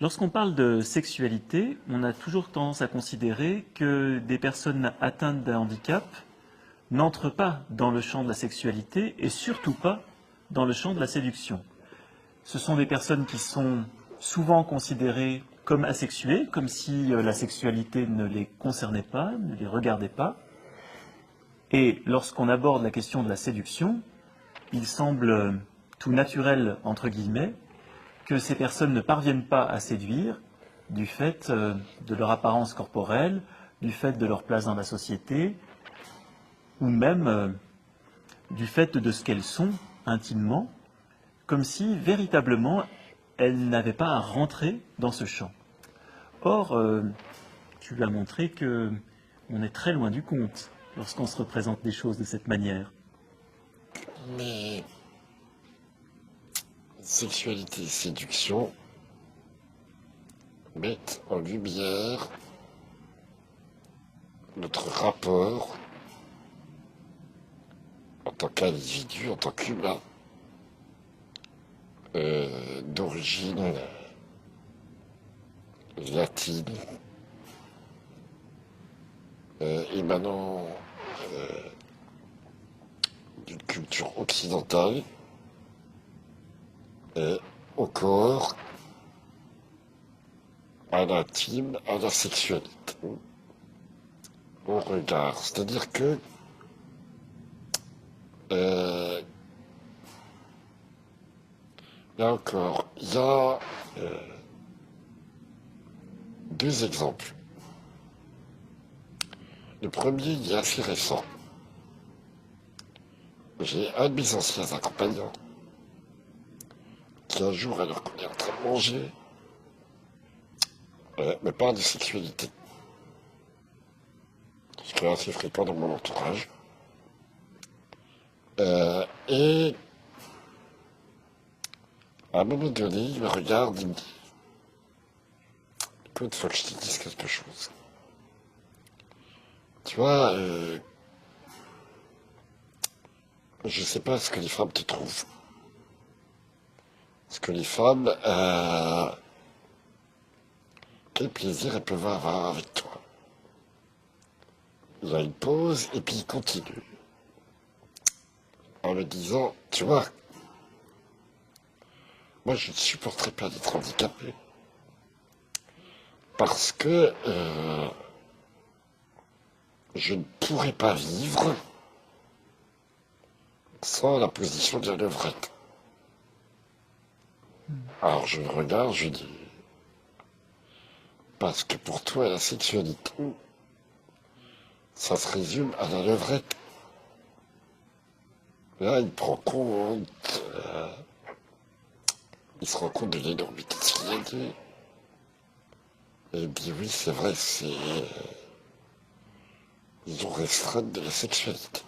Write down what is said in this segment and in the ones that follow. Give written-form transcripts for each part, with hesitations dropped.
Lorsqu'on parle de sexualité, on a toujours tendance à considérer que des personnes atteintes d'un handicap n'entrent pas dans le champ de la sexualité et surtout pas dans le champ de la séduction. Ce sont des personnes qui sont souvent considérées comme asexuées, comme si la sexualité ne les concernait pas, ne les regardait pas. Et lorsqu'on aborde la question de la séduction, il semble tout naturel, entre guillemets, que ces personnes ne parviennent pas à séduire du fait de leur apparence corporelle, du fait de leur place dans la société, ou même du fait de ce qu'elles sont intimement, comme si véritablement elles n'avaient pas à rentrer dans ce champ. Or, tu as montré que on est très loin du compte lorsqu'on se représente des choses de cette manière. Mais sexualité et séduction mettent en lumière notre rapport en tant qu'individu, en tant qu'humain, d'origine latine, émanant d'une culture occidentale, au corps, à l'intime, à la sexualité, au regard. C'est-à-dire que là encore, il y a deux exemples. Le premier, il est assez récent. J'ai un de mes anciens accompagnants qui un jour, alors qu'on est en train de manger, me parle de sexualité. Ce qui est assez fréquent dans mon entourage. Et à un moment donné, il me regarde, il me dit, écoute, faut que je te dise quelque chose. Tu vois, je sais pas ce que les femmes te trouvent. Ce que les femmes, quel plaisir elles peuvent avoir avec toi. Il y a une pause et puis il continue. En me disant, tu vois, moi je ne supporterais pas d'être handicapé. Parce que je ne pourrais pas vivre sans la position de la levrette. Alors je le regarde, je dis, parce que pour toi la sexualité, ça se résume à la levrette. Là, il prend compte, il se rend compte de l'énormité de ce qu'il a dit. Et il dit, oui, c'est vrai, ils ont restreint de la sexualité.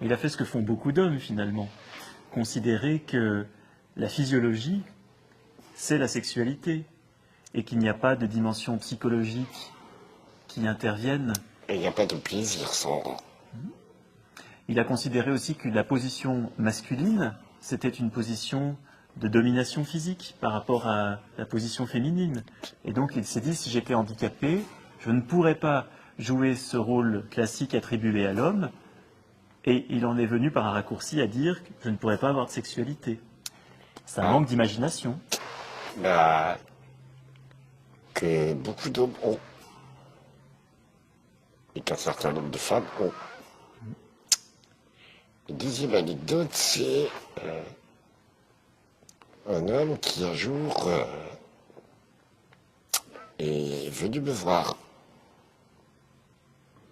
Il a fait ce que font beaucoup d'hommes finalement, considérer que la physiologie, c'est la sexualité, et qu'il n'y a pas de dimension psychologique qui intervienne. Et il n'y a pas de plaisir sans. Il a considéré aussi que la position masculine, c'était une position de domination physique par rapport à la position féminine. Et donc il s'est dit, si j'étais handicapé, je ne pourrais pas jouer ce rôle classique attribué à l'homme, et il en est venu par un raccourci à dire que je ne pourrais pas avoir de sexualité. Ça manque d'imagination. Bah, que beaucoup d'hommes ont. Et qu'un certain nombre de femmes ont. La deuxième anecdote, c'est un homme qui un jour est venu me voir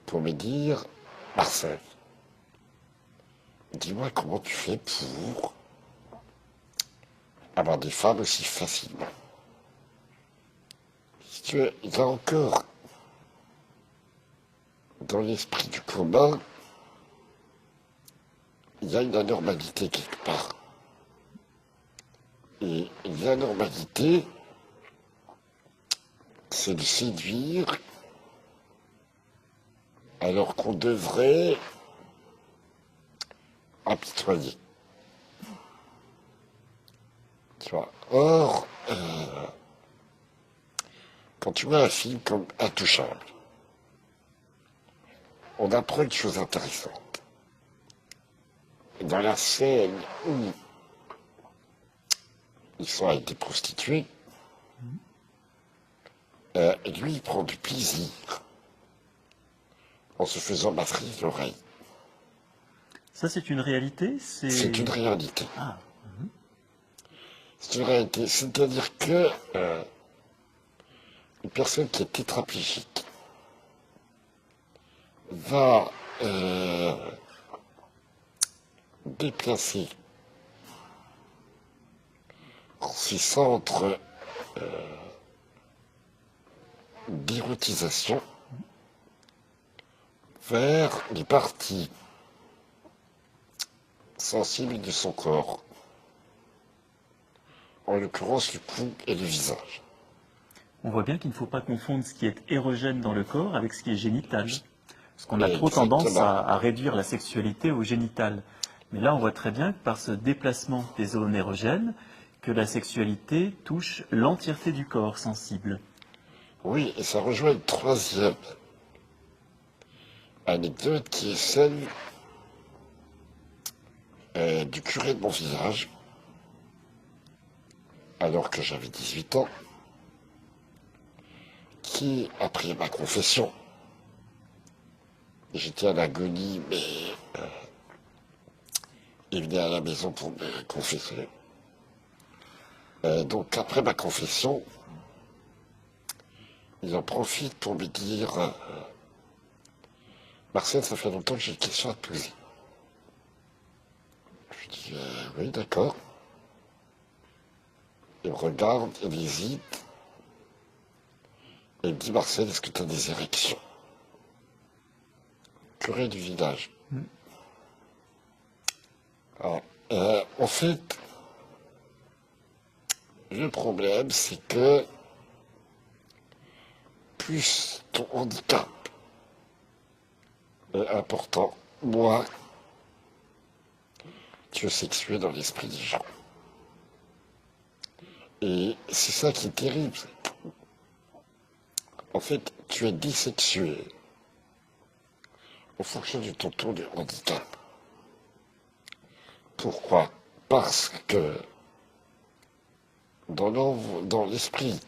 pour me dire, Marcel, dis-moi comment tu fais pour avoir des femmes aussi facilement. Si tu veux, il y a encore dans l'esprit du commun, il y a une anormalité quelque part. Et l'anormalité, c'est de séduire alors qu'on devrait apitoyer. Tu vois. Or, Quand tu vois un film comme Intouchable, on apprend une chose intéressante. Dans la scène où ils sont avec des prostituées, lui, il prend du plaisir en se faisant battre l'oreille. Ça, c'est une réalité? C'est une réalité. Ah, C'est une réalité. C'est-à-dire que une personne qui est tétraplégique va déplacer ses centres d'érotisation vers les parties sensibles de son corps, en l'occurrence le cou et le visage. on voit bien qu'il ne faut pas confondre ce qui est érogène dans le corps avec ce qui est génital. Parce qu'on a trop tendance Exactement. à réduire la sexualité au génital. Mais là, on voit très bien que par ce déplacement des zones érogènes, que la sexualité touche l'entièreté du corps sensible. Oui, et ça rejoint une troisième anecdote qui est celle du curé de mon village, alors que j'avais 18 ans, qui, après ma confession, j'étais à l'agonie, mais il venait à la maison pour me confesser. Donc après ma confession, il en profite pour me dire Marcel, ça fait longtemps que j'ai une question à te poser. Je lui dis oui, d'accord. Il me regarde, il hésite. Et il me dit Marcel, est-ce que tu as des érections? Curé du village. Alors, en fait, le problème, c'est que plus ton handicap est important, moins tu es sexué dans l'esprit des gens. Et c'est ça qui est terrible. En fait, tu es désexué en fonction de ton taux de handicap. Pourquoi? Parce que dans l'esprit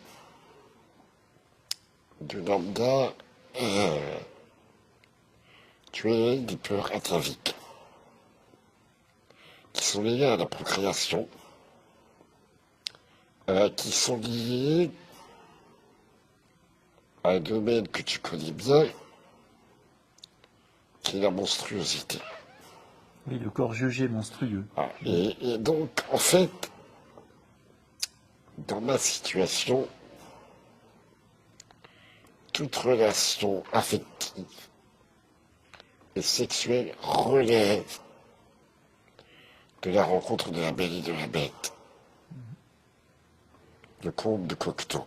du lambda, tu as des peurs ataviques qui sont liées à la procréation, qui sont liées à un domaine que tu connais bien, qui est la monstruosité. Oui, le corps jugé monstrueux. Et donc, en fait, dans ma situation, toute relation affective et sexuelle relève de la rencontre de la belle et de la bête. Le conte de Cocteau.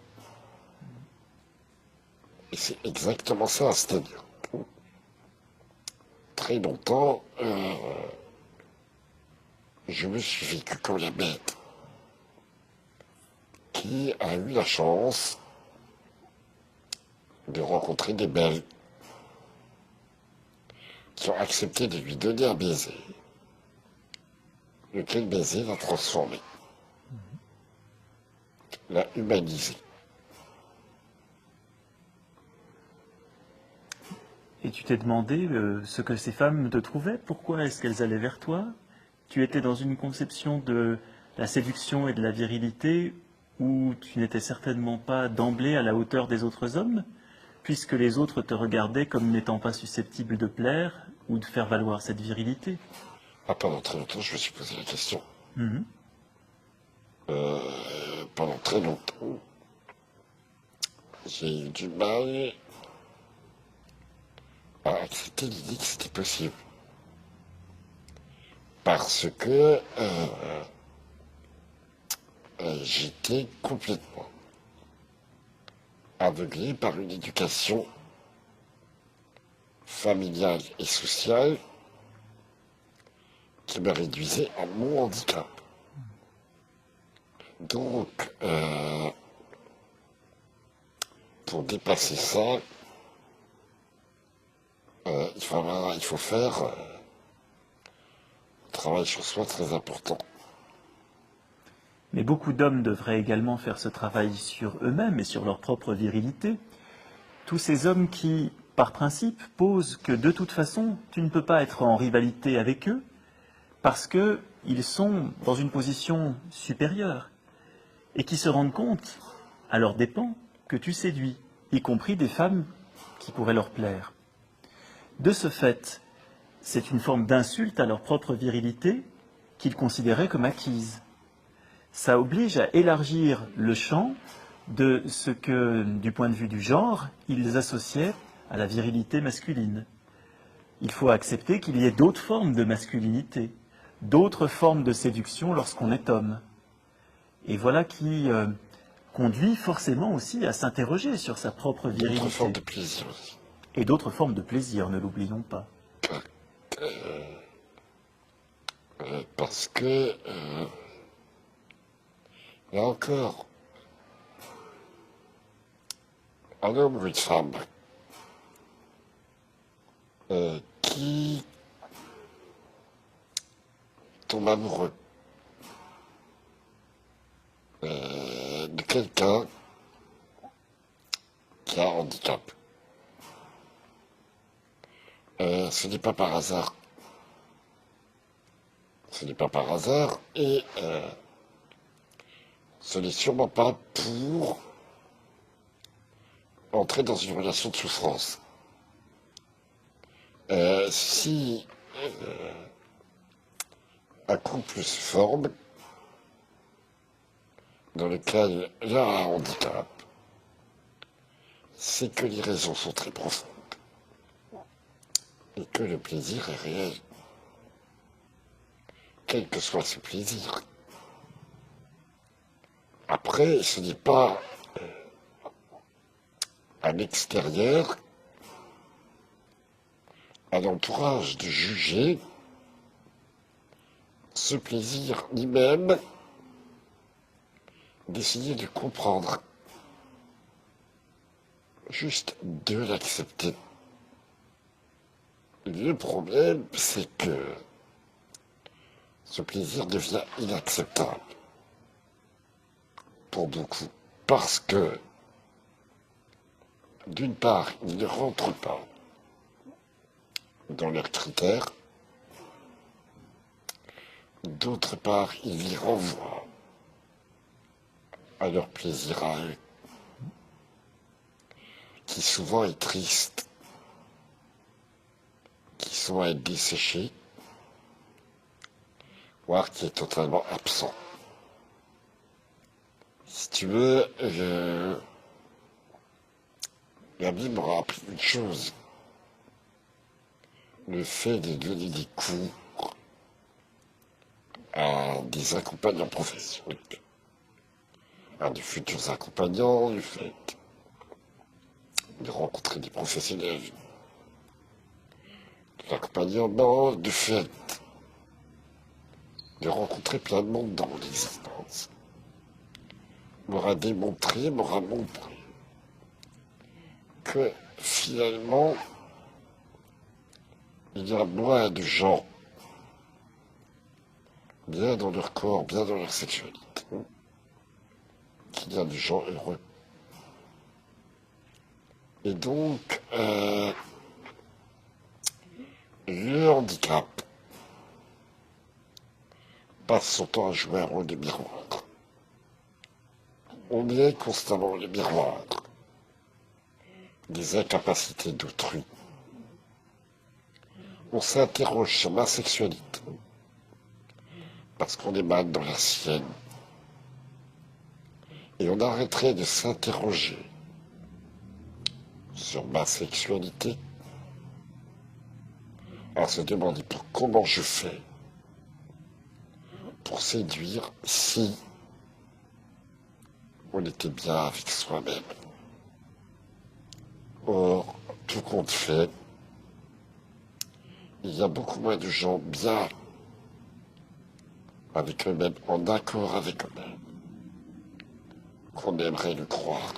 Et c'est exactement ça, c'est-à-dire, très longtemps, je me suis vécu comme la bête qui a eu la chance de rencontrer des belles qui ont accepté de lui donner un baiser, lequel baiser l'a transformé, l'a humanisé. Et tu t'es demandé ce que ces femmes te trouvaient? Pourquoi est-ce qu'elles allaient vers toi? Tu étais dans une conception de la séduction et de la virilité où tu n'étais certainement pas d'emblée à la hauteur des autres hommes, puisque les autres te regardaient comme n'étant pas susceptibles de plaire ou de faire valoir cette virilité. Ah, pendant très longtemps, je me suis posé la question. Mhm. Pendant très longtemps, j'ai eu du mal à accepter l'idée que c'était possible. Parce que j'étais complètement aveuglé par une éducation familiale et sociale qui me réduisait à mon handicap. Donc, pour dépasser ça, il faut faire un travail sur soi très important. Mais beaucoup d'hommes devraient également faire ce travail sur eux-mêmes et sur leur propre virilité. Tous ces hommes qui, par principe, posent que de toute façon, tu ne peux pas être en rivalité avec eux parce qu'ils sont dans une position supérieure et qui se rendent compte, à leurs dépens, que tu séduis, y compris des femmes qui pourraient leur plaire. De ce fait, c'est une forme d'insulte à leur propre virilité qu'ils considéraient comme acquise. Ça oblige à élargir le champ de ce que, du point de vue du genre, ils associaient à la virilité masculine. Il faut accepter qu'il y ait d'autres formes de masculinité, d'autres formes de séduction lorsqu'on est homme. Et voilà qui conduit forcément aussi à s'interroger sur sa propre virilité. D'autres formes de plaisir aussi. Et d'autres formes de plaisir, ne l'oublions pas. Parce que, là encore, un homme ou une femme qui tombe amoureux de quelqu'un qui a un handicap, ce n'est pas par hasard. Ce n'est pas par hasard et ce n'est sûrement pas pour entrer dans une relation de souffrance. Si un couple se forme dans lequel il y a un handicap, c'est que les raisons sont très profondes et que le plaisir est réel, quel que soit ce plaisir. Après, ce n'est pas à l'extérieur, à l'entourage de juger ce plaisir, ni même d'essayer de comprendre, juste de l'accepter. Le problème, c'est que ce plaisir devient inacceptable pour beaucoup, parce que, d'une part, il ne rentre pas dans leurs critères, d'autre part, il y renvoie à leur plaisir à eux, qui souvent est triste, qui souvent est desséché, voire qui est totalement absent. Si tu veux, la Bible m'a appris une chose. Le fait de donner des cours à des accompagnants professionnels, à de futurs accompagnants, le fait de rencontrer des professionnels, de l'accompagnement, le fait de rencontrer plein de monde dans mon existence, m'aura montré que finalement, il y a moins de gens bien dans leur corps, bien dans leur sexualité, qu'il y a de gens heureux. Et donc, le handicap passe son temps à jouer un rôle de miroir. On est constamment le miroir des incapacités d'autrui. On s'interroge sur ma sexualité parce qu'on est mal dans la sienne. Et on arrêterait de s'interroger sur ma sexualité à se demander comment je fais pour séduire si on était bien avec soi-même. Or, tout compte fait, il y a beaucoup moins de gens bien avec eux-mêmes, en accord avec eux-mêmes, qu'on aimerait le croire.